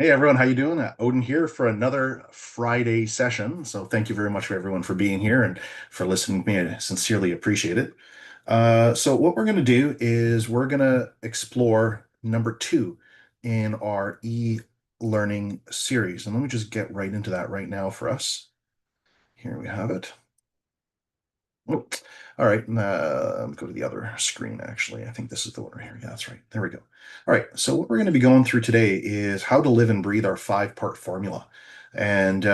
Hey everyone, how you doing? Odin here for another Friday session. So thank you very much for everyone for being here and for listening to me. I sincerely appreciate it. So what we're going to do is we're going to explore number two in our e-learning series. And let me just get right into that right now for us. Here we have it. Oh, all right. Go to the other screen, actually. I think this is the one right here. Yeah, that's right. There we go. All right. So what we're going to be going through today is how to live and breathe our five-part formula. And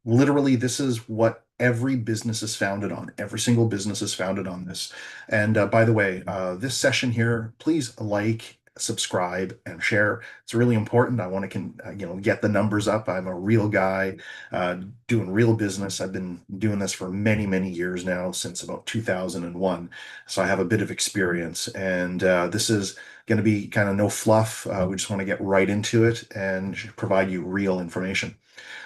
literally, this is what every business is founded on. Every single business is founded on this. And by the way, this session here, please like, subscribe, and share. It's really important. I want to get the numbers up. I'm a real guy uh, doing real business. I've been doing this for many, many years now, since about 2001. So I have a bit of experience, and this is going to be kind of no fluff. We just want to get right into it and provide you real information.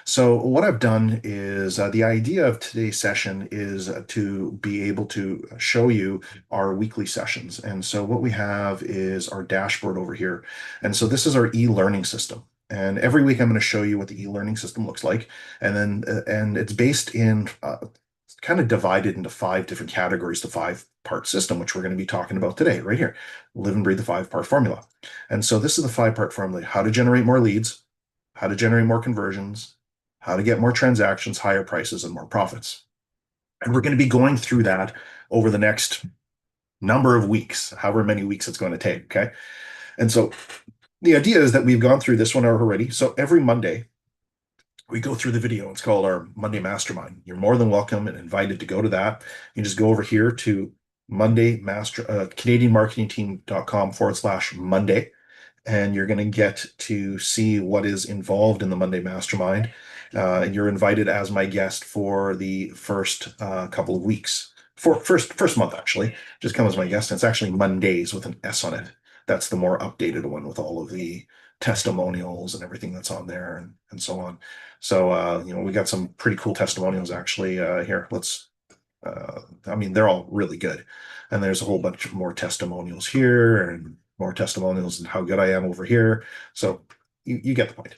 So what I've done is the idea of today's session is to be able to show you our weekly sessions. And so what we have is our dashboard over here. And so this is our e-learning system. And every week I'm going to show you what the e-learning system looks like. And then and it's based in kind of divided into five different categories, the five-part system, which we're going to be talking about today, right here. Live and breathe the five-part formula. And so this is the five-part formula: how to generate more leads, how to generate more conversions, how to get more transactions, higher prices, and more profits. And we're going to be going through that over the next number of weeks, however many weeks it's going to take. Okay. And so the idea is that we've gone through this one already. So every Monday, we go through the video. It's called our Monday Mastermind. You're more than welcome and invited to go to that. You just go over here to CanadianMarketingTeam.com/Monday, and you're going to get to see what is involved in the Monday Mastermind. And you're invited as my guest for the first couple of weeks. For first month, actually, just come as my guest. And it's actually Mondays with an S on it. That's the more updated one with all of the testimonials and everything that's on there and so on. So we got some pretty cool testimonials actually here. I mean, they're all really good. And there's a whole bunch of more testimonials here and more testimonials and how good I am over here. So you get the point.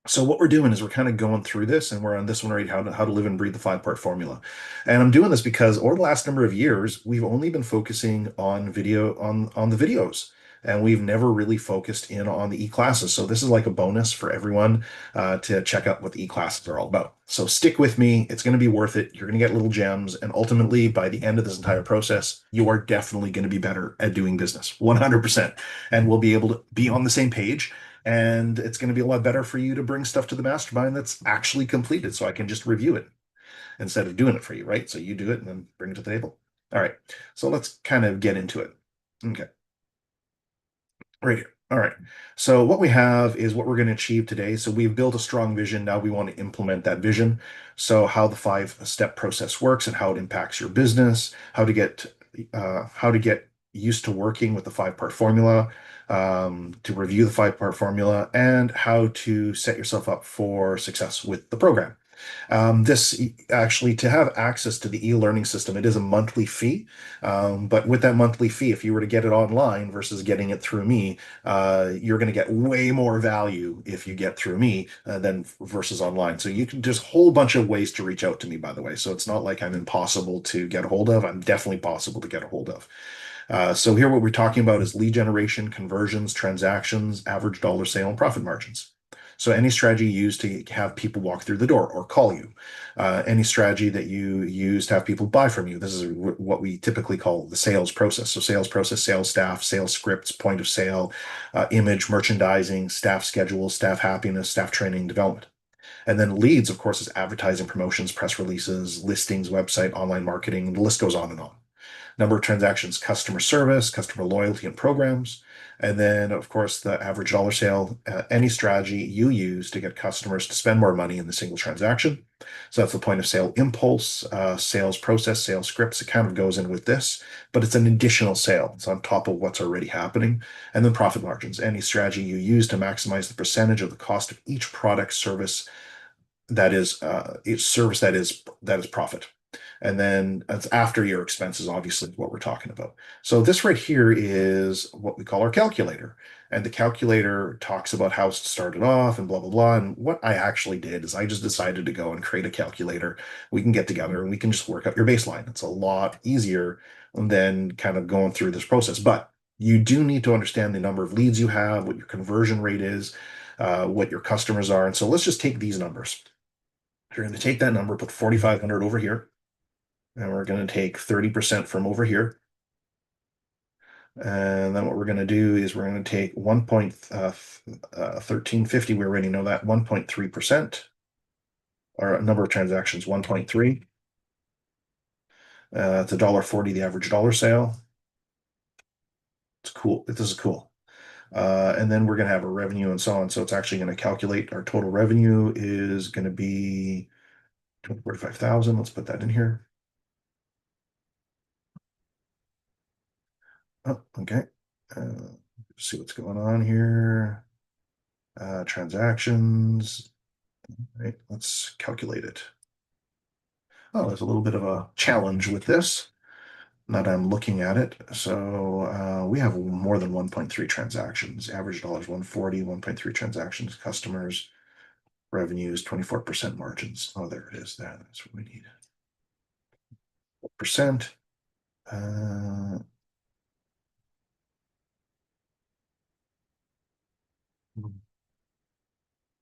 So what we're doing is we're kind of going through this, and we're on this one right, how to live and breathe the five-part formula. And I'm doing this because over the last number of years, we've only been focusing on video on the videos. And we've never really focused in on the e-classes. So this is like a bonus for everyone to check out what the e-classes are all about. So stick with me. It's going to be worth it. You're going to get little gems. And ultimately, by the end of this entire process, you are definitely going to be better at doing business, 100%. And we'll be able to be on the same page, and it's going to be a lot better for you to bring stuff to the mastermind that's actually completed, so I can just review it instead of doing it for you, right? So you do it and then bring it to the table. All right. So let's kind of get into it. Okay. Right here. All right. So what we have is what we're going to achieve today. So we've built a strong vision. Now we want to implement that vision. So how the five-step process works and how it impacts your business, how to get used to working with the five-part formula, to review the five-part formula, and how to set yourself up for success with the program. This actually, to have access to the e-learning system, it is a monthly fee. But with that monthly fee, if you were to get it online versus getting it through me, you're going to get way more value if you get through me than versus online. So you can, there's a whole bunch of ways to reach out to me, by the way. So it's not like I'm impossible to get a hold of. I'm definitely possible to get a hold of. So here what we're talking about is lead generation, conversions, transactions, average dollar sale, and profit margins. So any strategy used to have people walk through the door or call you, any strategy that you use to have people buy from you. This is what we typically call the sales process. So sales process, sales staff, sales scripts, point of sale, image, merchandising, staff schedule, staff happiness, staff training, development. And then leads, of course, is advertising, promotions, press releases, listings, website, online marketing. The list goes on and on. Number of transactions, customer service, customer loyalty, and programs. And then, of course, the average dollar sale, any strategy you use to get customers to spend more money in the single transaction. So that's the point of sale impulse, sales process, sales scripts. It kind of goes in with this, but it's an additional sale. It's on top of what's already happening. And then profit margins, any strategy you use to maximize the percentage of the cost of each product service that is each service that is profit. And then that's after your expenses, obviously, what we're talking about. So this right here is what we call our calculator. And the calculator talks about how it started off and blah, blah, blah. And what I actually did is I just decided to go and create a calculator. We can get together and we can just work out your baseline. It's a lot easier than kind of going through this process. But you do need to understand the number of leads you have, what your conversion rate is, what your customers are. And so let's just take these numbers. You're going to take that number, put 4,500 over here, and we're going to take 30% from over here. And then what we're going to do is we're going to take 1.1350. We already know that 1.3%. Our number of transactions, 1.3. It's $1.40, the average dollar sale. It's cool. This is cool. And then we're going to have a revenue and so on. So it's actually going to calculate our total revenue is going to be 45,000. Let's put that in here. Oh, okay. See what's going on here. Transactions. Right, let's calculate it. Oh, there's a little bit of a challenge with this that I'm looking at it. So we have more than 1.3 transactions. Average dollars 140, 1.3 transactions, customers, revenues, 24% margins. Oh, there it is. That's what we need. Percent.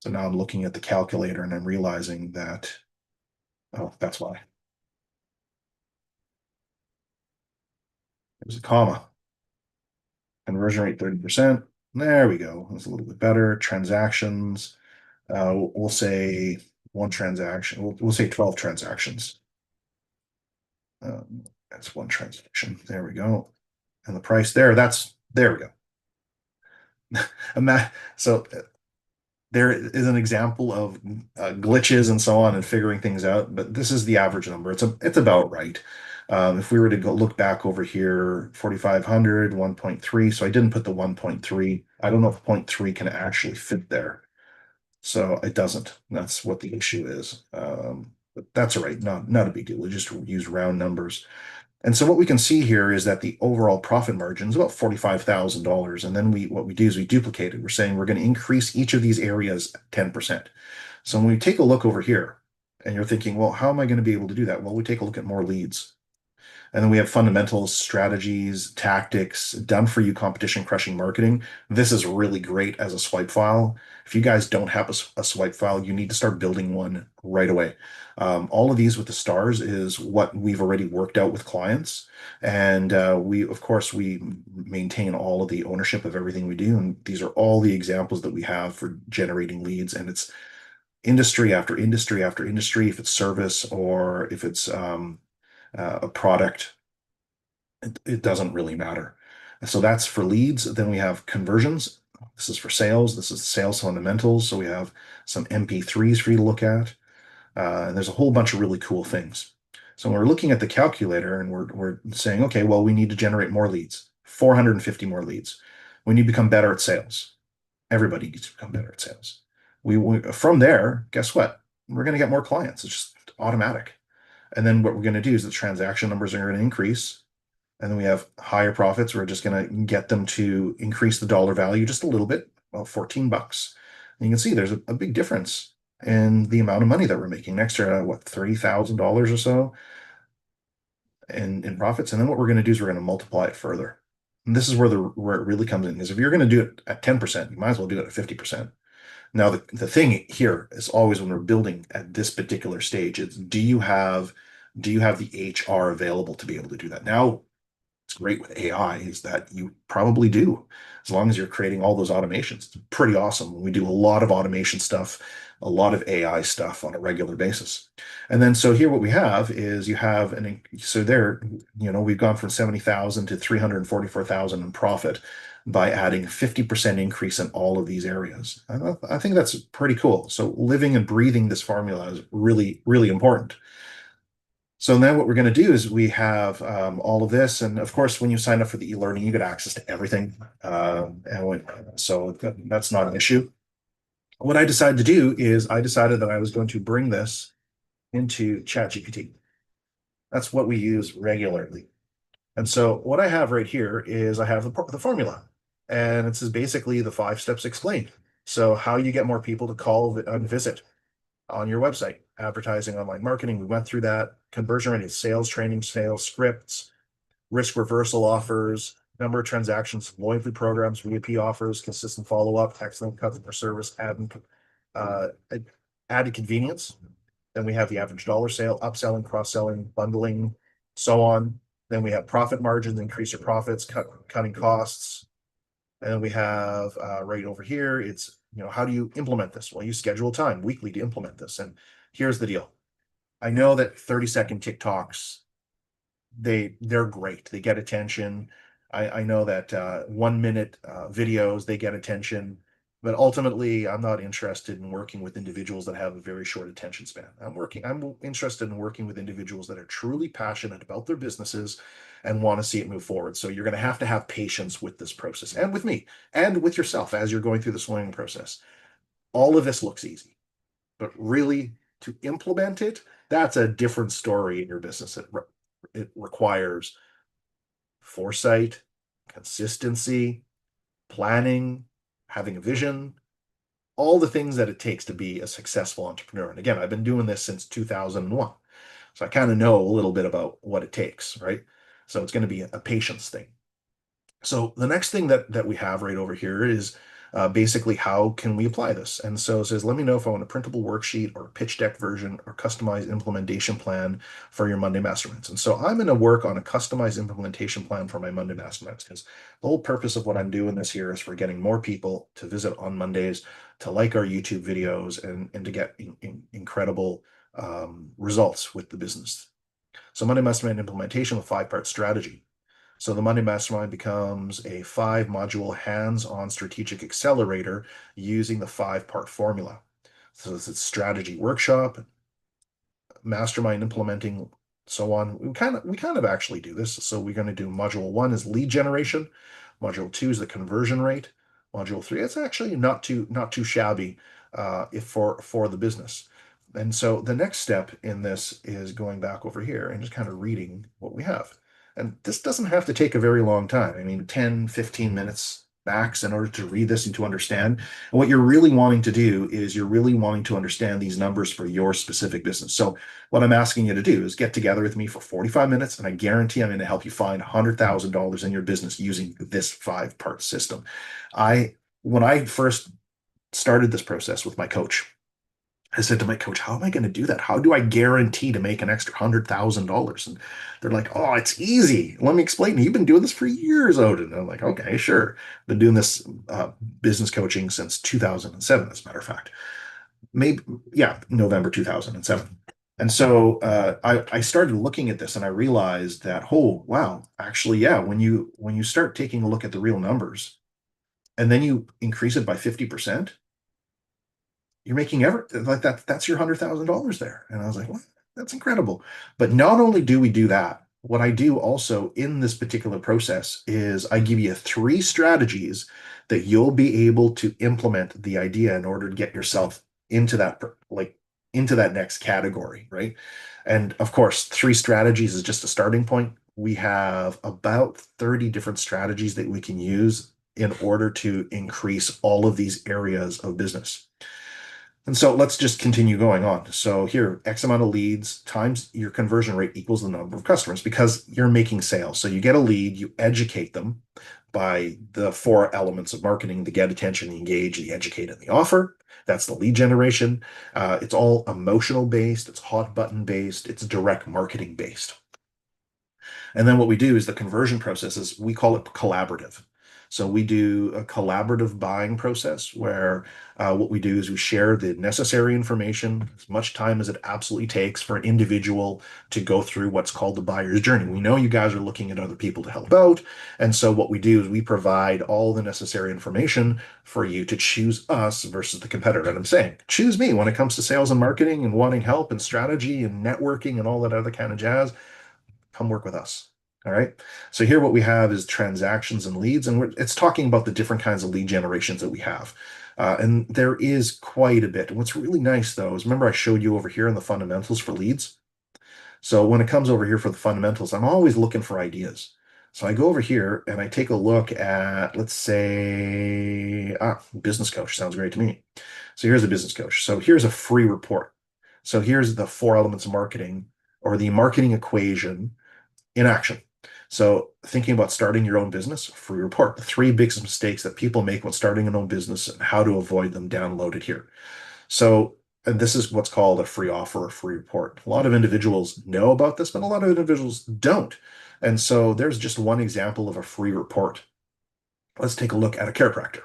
So now I'm looking at the calculator and I'm realizing that, oh, that's why. There's a comma. Conversion rate 30%. There we go. That's a little bit better. Transactions. We'll say one transaction. We'll say 12 transactions. That's one transaction. There we go. And the price there, there we go. So there is an example of glitches and so on and figuring things out, but this is the average number. It's about right. If we were to go look back over here, 4,500, 1.3. So I didn't put the 1.3. I don't know if 0.3 can actually fit there. So it doesn't. That's what the issue is. But that's all right. Not a big deal. We just use round numbers. And so what we can see here is that the overall profit margin is about $45,000. And then what we do is we duplicate it. We're saying we're going to increase each of these areas 10%. So when we take a look over here and you're thinking, well, how am I going to be able to do that? Well, we take a look at more leads. And then we have fundamentals, strategies, tactics, done for you competition crushing marketing. This is really great as a swipe file. If you guys don't have a swipe file, you need to start building one right away. All of these with the stars is what we've already worked out with clients. And of course, we maintain all of the ownership of everything we do. And these are all the examples that we have for generating leads. And it's industry after industry after industry, if it's service or if it's a product, it doesn't really matter. So that's for leads. Then we have conversions. This is for sales. This is sales fundamentals. So we have some MP3s for you to look at. And there's a whole bunch of really cool things. So when we're looking at the calculator and we're saying, okay, well, we need to generate more leads, 450 more leads. We need to become better at sales. Everybody needs to become better at sales. From there, guess what? We're going to get more clients. It's just automatic. And then what we're going to do is the transaction numbers are going to increase. And then we have higher profits. We're just going to get them to increase the dollar value just a little bit, about 14 bucks. And you can see there's a big difference in the amount of money that we're making. Next year, what, $30,000 or so in profits. And then what we're going to do is we're going to multiply it further. And this is where it really comes in. Because if you're going to do it at 10%, you might as well do it at 50%. Now, the thing here is always when we're building at this particular stage, it's do you have the HR available to be able to do that? Now, it's great with AI is that you probably do, as long as you're creating all those automations. It's pretty awesome. We do a lot of automation stuff, a lot of AI stuff on a regular basis. And then so here what we have is so there, we've gone from 70,000 to 344,000 in profit by adding 50% increase in all of these areas. I think that's pretty cool. So living and breathing this formula is really, really important. So now what we're going to do is we have all of this. And of course, when you sign up for the e-learning, you get access to everything. So that's not an issue. What I decided to do is I decided that I was going to bring this into ChatGPT. That's what we use regularly. And so what I have right here is I have the formula, and it's basically the 5 steps explained. So how you get more people to call and visit on your website, advertising, online marketing. We went through that. Conversion rate, sales training, sales scripts, risk reversal offers, number of transactions, loyalty programs, VIP offers, consistent follow-up, excellent customer service, uh, added convenience. Then we have the average dollar sale, upselling, cross-selling, bundling, so on. Then we have profit margins, increase your profits, cutting costs. And then we have right over here, it's, how do you implement this? Well, you schedule time weekly to implement this. And here's the deal. I know that 30-second TikToks, they're great. They get attention. I know that 1 minute videos, they get attention. But ultimately, I'm not interested in working with individuals that have a very short attention span. I'm interested in working with individuals that are truly passionate about their businesses and want to see it move forward. So you're going to have patience with this process and with me and with yourself as you're going through this learning process. All of this looks easy, but really to implement it, that's a different story in your business. It requires foresight, consistency, planning, having a vision, all the things that it takes to be a successful entrepreneur. And again, I've been doing this since 2001. So I kind of know a little bit about what it takes, right? So it's going to be a patience thing. So the next thing that we have right over here is basically how can we apply this? And so it says, let me know if I want a printable worksheet or a pitch deck version or customized implementation plan for your Monday Masterminds. And so I'm going to work on a customized implementation plan for my Monday Masterminds because the whole purpose of what I'm doing this year is for getting more people to visit on Mondays, to like our YouTube videos, and to get incredible results with the business. So Monday Mastermind implementation with 5-part strategy. So the Monday Mastermind becomes a 5-module hands-on strategic accelerator using the 5-part formula. So it's a strategy workshop, mastermind implementing, so on. We kind of actually do this. So we're going to do module 1 is lead generation, module 2 is the conversion rate, module 3 it's actually not too shabby if for the business. And so the next step in this is going back over here and just kind of reading what we have. And this doesn't have to take a very long time. I mean, 10, 15 minutes max in order to read this and to understand. And what you're really wanting to do is you're really wanting to understand these numbers for your specific business. So what I'm asking you to do is get together with me for 45 minutes, and I guarantee I'm going to help you find $100,000 in your business using this 5-part system. When I first started this process with my coach, I said to my coach, how am I going to do that? How do I guarantee to make an extra $100,000? And they're like, oh, it's easy. Let me explain. You've been doing this for years, Odin. And I'm like, okay, sure. Been doing this business coaching since 2007, as a matter of fact. Maybe, yeah, November 2007. And so I started looking at this and I realized that, oh, wow, actually, yeah, when you start taking a look at the real numbers and then you increase it by 50%, you're making ever like that's your $100,000 there. And I was like, what? That's incredible. But not only do we do that, what I do also in this particular process is I give you 3 strategies that you'll be able to implement the idea in order to get yourself into that into that next category, right? And of course, 3 strategies is just a starting point. We have about 30 different strategies that we can use in order to increase all of these areas of business. And so let's just continue going on. So here, X amount of leads times your conversion rate equals the number of customers because you're making sales. So you get a lead, you educate them by the 4 elements of marketing: the get, attention, the engage, the educate, and the offer. That's the lead generation. It's all emotional based, it's hot button based, it's direct marketing based. And then what we do is the conversion process is we call it collaborative. So we do a collaborative buying process where what we do is we share the necessary information, as much time as it absolutely takes for an individual to go through what's called the buyer's journey. We know you guys are looking at other people to help out. And so what we do is we provide all the necessary information for you to choose us versus the competitor. And I'm saying, choose me when it comes to sales and marketing and wanting help and strategy and networking and all that other kind of jazz. Come work with us. All right. So here what we have is transactions and leads, and it's talking about the different kinds of lead generations that we have. And there is quite a bit. And what's really nice though is remember I showed you over here in the fundamentals for leads. So when it comes over here for the fundamentals, I'm always looking for ideas. So I go over here and I take a look at, let's say, business coach. Sounds great to me. So here's a business coach. So here's a free report. So here's the four elements of marketing or the marketing equation in action. So thinking about starting your own business, free report, the three biggest mistakes that people make when starting an own business and how to avoid them, downloaded here. So, and this is what's called a free offer, a free report. A lot of individuals know about this, but a lot of individuals don't. And so there's just one example of a free report. Let's take a look at a chiropractor.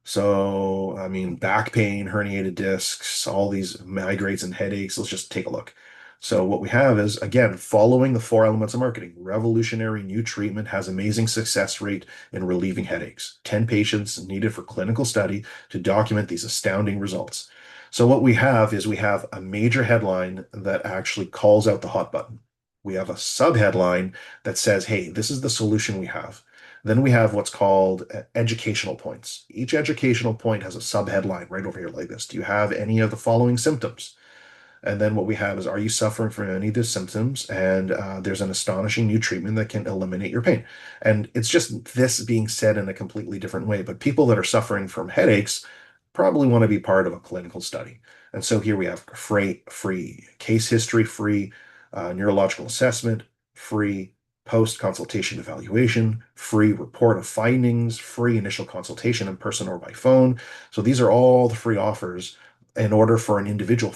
So, I mean, back pain, herniated discs, all these migraines and headaches. Let's just take a look. So, what we have is, again, following the four elements of marketing. Revolutionary new treatment has amazing success rate in relieving headaches. 10 patients needed for clinical study to document these astounding results. So, what we have is we have a major headline that actually calls out the hot button. We have a sub-headline that says, hey, this is the solution we have. Then we have what's called educational points. Each educational point has a subheadline right over here like this. Do you have any of the following symptoms? And then what we have is, are you suffering from any of the symptoms? And there's an astonishing new treatment that can eliminate your pain. And it's just this being said in a completely different way. But people that are suffering from headaches probably want to be part of a clinical study. And so here we have free case history, free neurological assessment, free post-consultation evaluation, free report of findings, free initial consultation in person or by phone. So these are all the free offers in order for an individual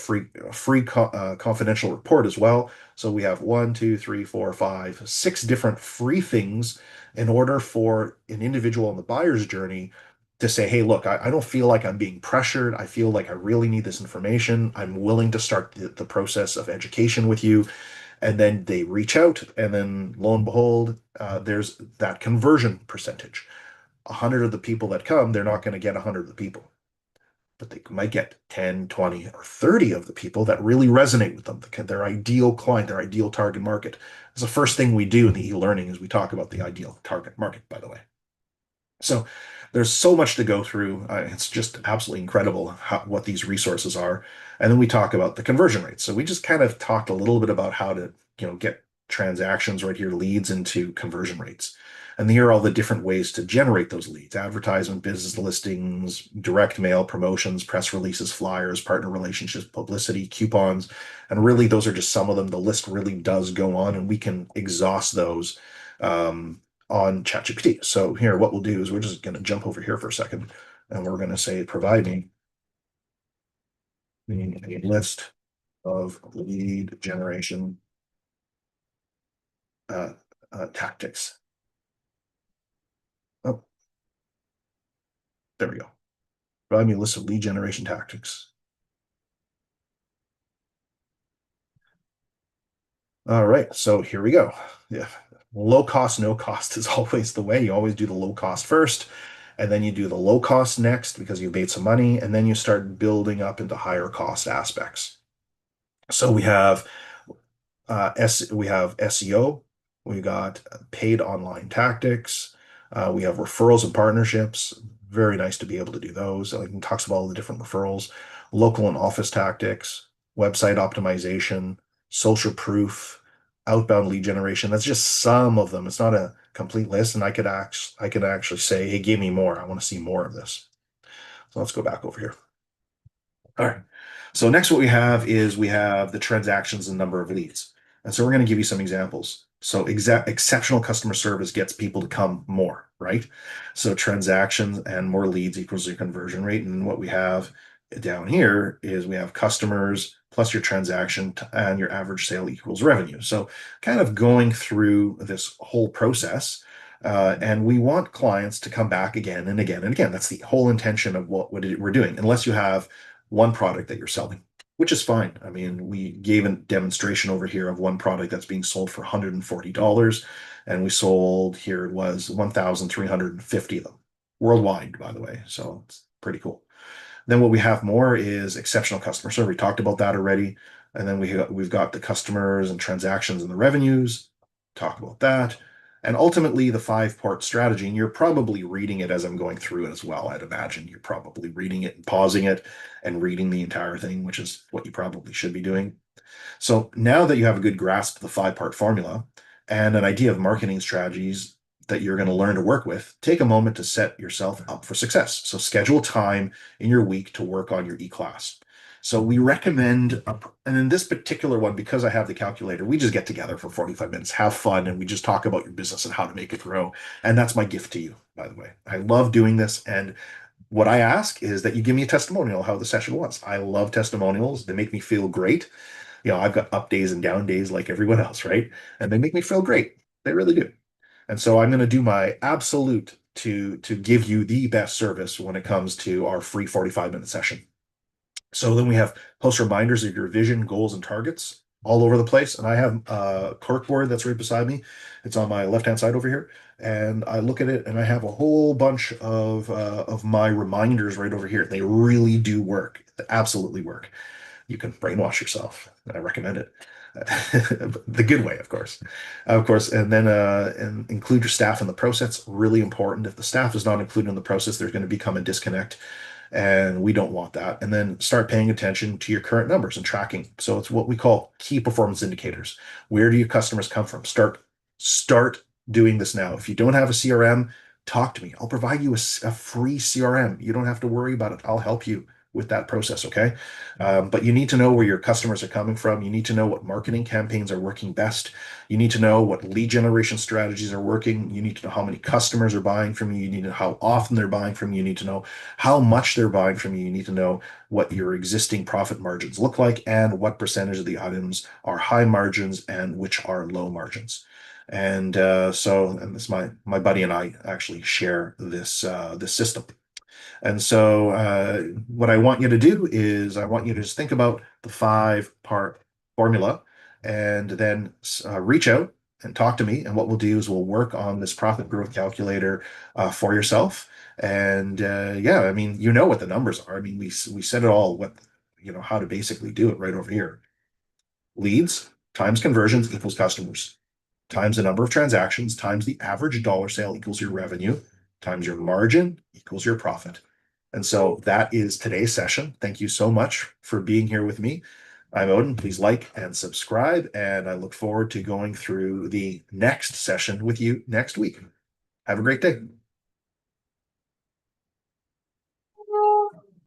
confidential report as well. So we have one, two, three, four, five, six different free things in order for an individual on the buyer's journey to say, hey, look, I don't feel like I'm being pressured. I feel like I really need this information. I'm willing to start the process of education with you. And then they reach out, and then lo and behold, there's that conversion percentage. 100 of the people that come, they're not going to get 100 of the people, but they might get 10, 20, or 30 of the people that really resonate with them, their ideal client, their ideal target market. It's the first thing we do in the e-learning is we talk about the ideal target market, by the way. So there's so much to go through. It's just absolutely incredible what these resources are. And then we talk about the conversion rates. So we just kind of talked a little bit about how to, get transactions right here, leads into conversion rates. And here are all the different ways to generate those leads: advertisement, business listings, direct mail, promotions, press releases, flyers, partner relationships, publicity, coupons. And really, those are just some of them. The list really does go on, and we can exhaust those. On ChatGPT. So here, what we'll do is we're just going to jump over here for a second, and we're going to say, provide me a list of lead generation uh, tactics. Oh, there we go. Provide me a list of lead generation tactics. All right, so here we go. Yeah, low cost, no cost is always the way. You always do the low cost first, and then you do the low cost next because you made some money, and then you start building up into higher cost aspects. So we have SEO, we got paid online tactics, we have referrals and partnerships. Very nice to be able to do those. It talks about all the different referrals, local and office tactics, website optimization, social proof, outbound lead generation. That's just some of them. It's not a complete list, and I could actually say, hey, give me more. I want to see more of this. So let's go back over here. All right. So next what we have is we have the transactions and number of leads. And so we're going to give you some examples. So exceptional customer service gets people to come more, right? So transactions and more leads equals your conversion rate. And what we have down here is we have customers plus your transaction and your average sale equals revenue. So kind of going through this whole process. And we want clients to come back again and again and again. That's the whole intention of what we're doing, unless you have one product that you're selling, which is fine. I mean, we gave a demonstration over here of one product that's being sold for $140, and we sold, here it was 1,350 of them worldwide, by the way. So it's pretty cool. Then what we have more is exceptional customer service. We talked about that already. And then we've got the customers and transactions and the revenues. Talk about that. And ultimately, the 5-part strategy, and you're probably reading it as I'm going through it as well. I'd imagine you're probably reading it and pausing it and reading the entire thing, which is what you probably should be doing. So now that you have a good grasp of the five-part formula and an idea of marketing strategies that you're going to learn to work with, take a moment to set yourself up for success. So schedule time in your week to work on your e-class. So we recommend, and in this particular one, because I have the calculator, we just get together for 45 minutes, have fun, and we just talk about your business and how to make it grow. And that's my gift to you, by the way. I love doing this. And what I ask is that you give me a testimonial how the session was. I love testimonials. They make me feel great. I've got up days and down days like everyone else, right? And they make me feel great. They really do. And so I'm going to do my absolute to give you the best service when it comes to our free 45-minute session. So then we have post reminders of your vision, goals, and targets all over the place. And I have a corkboard that's right beside me. It's on my left-hand side over here. And I look at it and I have a whole bunch of my reminders right over here. They really do work. They absolutely work. You can brainwash yourself. I recommend it. The good way, of course. Of course, and then and include your staff in the process. Really important. If the staff is not included in the process, there's going to become a disconnect, and we don't want that. And then start paying attention to your current numbers and tracking. So it's what we call key performance indicators. Where do your customers come from? Start doing this now. If you don't have a CRM, talk to me. I'll provide you a free CRM. You don't have to worry about it. I'll help you with that process, okay? But you need to know where your customers are coming from. You need to know what marketing campaigns are working best. You need to know what lead generation strategies are working. You need to know how many customers are buying from you. You need to know how often they're buying from you. You need to know how much they're buying from you. You need to know what your existing profit margins look like and what percentage of the items are high margins and which are low margins. And this my buddy and I actually share this system. And so, what I want you to do is, I want you to just think about the five-part formula and then reach out and talk to me. And what we'll do is we'll work on this profit growth calculator for yourself. And yeah, I mean, you know what the numbers are. I mean, we said it all, how to basically do it right over here. Leads times conversions equals customers, times the number of transactions, times the average dollar sale equals your revenue, times your margin equals your profit. And so that is today's session. Thank you so much for being here with me. I'm Odin. Please like and subscribe. And I look forward to going through the next session with you next week. Have a great day.